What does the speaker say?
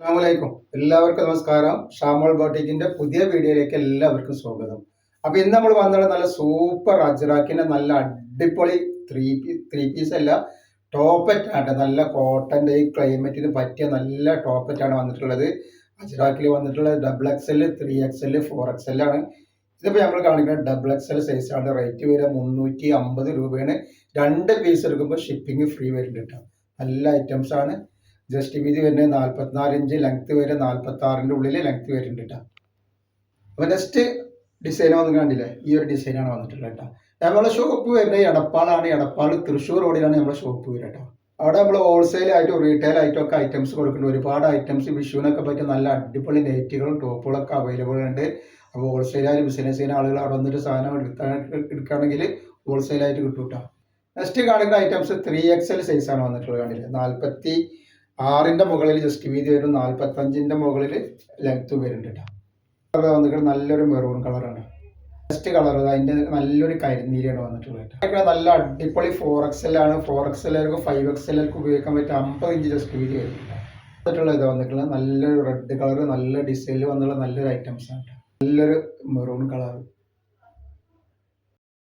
അസ്സലാമലൈക്കും. എല്ലാവർക്കും നമസ്കാരം. ഷാമോൾ ബോട്ടിക്കിന്റെ പുതിയ വീഡിയോയിലേക്ക് എല്ലാവർക്കും സ്വാഗതം. അപ്പൊ ഇന്ന് നമ്മൾ വന്നത് നല്ല സൂപ്പർ അജ്രാക്കിന്റെ നല്ല അടിപൊളി ത്രീ പീസ് അല്ല, ടോപ്പറ്റ് ആണ്. നല്ല കോട്ടന്റെ ഈ ക്ലൈമറ്റിന് പറ്റിയ നല്ല ടോപ്പറ്റ് ആണ് വന്നിട്ടുള്ളത്. അജ്രാക്കിൽ വന്നിട്ടുള്ളത് XXL, 3XL, 4XL ആണ്. ഇതിപ്പോ നമ്മൾ കാണിക്കുന്നത് XXL സൈസ് ആണ്. റേറ്റ് വരെ 350 രൂപയാണ്. 2 പീസ് എടുക്കുമ്പോൾ ഷിപ്പിംഗ് ഫ്രീ വരുന്നുണ്ട്. നല്ല ഐറ്റംസ് ആണ്. ജസ്റ്റ് വീതി വരുന്നത് 44 ഇഞ്ച്, ലെങ്ത് വരെ 46ന്റെ ഉള്ളിൽ ലെങ്ത് വരുന്നുണ്ട് കേട്ടോ. അപ്പൊ നെക്സ്റ്റ് ഡിസൈൻ വന്ന് കണ്ടില്ലേ, ഈ ഒരു ഡിസൈനാണ് വന്നിട്ടുള്ളത് കേട്ടോ. നമ്മളെ ഷോപ്പ് വരുന്നത് എടപ്പാളാണ്. എടപ്പാൾ തൃശ്ശൂർ റോഡിലാണ് നമ്മളെ ഷോപ്പ് വരിക കേട്ടോ. അവിടെ നമ്മൾ ഹോൾസെയിൽ ആയിട്ടും റീറ്റെയിൽ ആയിട്ടും ഒക്കെ ഐറ്റംസ് കൊടുക്കുന്നുണ്ട്. ഒരുപാട് ഐറ്റംസ് വിഷുവിനൊക്കെ പറ്റിയ നല്ല അടിപൊളി നെറ്റുകളും ടോപ്പുകളൊക്കെ അവൈലബിൾ ഉണ്ട്. അപ്പോൾ ഹോൾസെയിലായി ബിസിനസ് ചെയ്യുന്ന ആളുകൾ അവിടെ വന്നിട്ട് സാധനം എടുക്കുകയാണെങ്കിൽ ഹോൾസെയിലായിട്ട് കിട്ടും കേട്ടോ. നെക്സ്റ്റ് കാണിക്കുന്ന ഐറ്റംസ് 3XL സൈസാണ് വന്നിട്ടുള്ളത്. കണ്ടില്ലേ, 46ന്റെ മുകളിൽ ജസ്റ്റ് വീതി വരും, 45ന്റെ മുകളിൽ ലെങ്ത് വരുന്നുണ്ട് കേട്ടോ. വന്നിട്ട് നല്ലൊരു മെറൂൺ കളറാണ്. നെക്സ്റ്റ് കളർ അതിന്റെ നല്ലൊരു കരിനീലയാണ് വന്നിട്ടുള്ളത്. നല്ല അടിപൊളി 4XL ആണ്. 4XL 5XL ഉപയോഗിക്കാൻ പറ്റും. 50 ഇഞ്ച് ജസ്റ്റ് വീതി വരുന്നുണ്ട്. ഇത് വന്നിട്ടുള്ളത് നല്ലൊരു റെഡ് കളർ, നല്ല ഡിസൈനിൽ വന്നുള്ള നല്ലൊരു ഐറ്റംസ് ആണ്. നല്ലൊരു മെറൂൺ കളർ.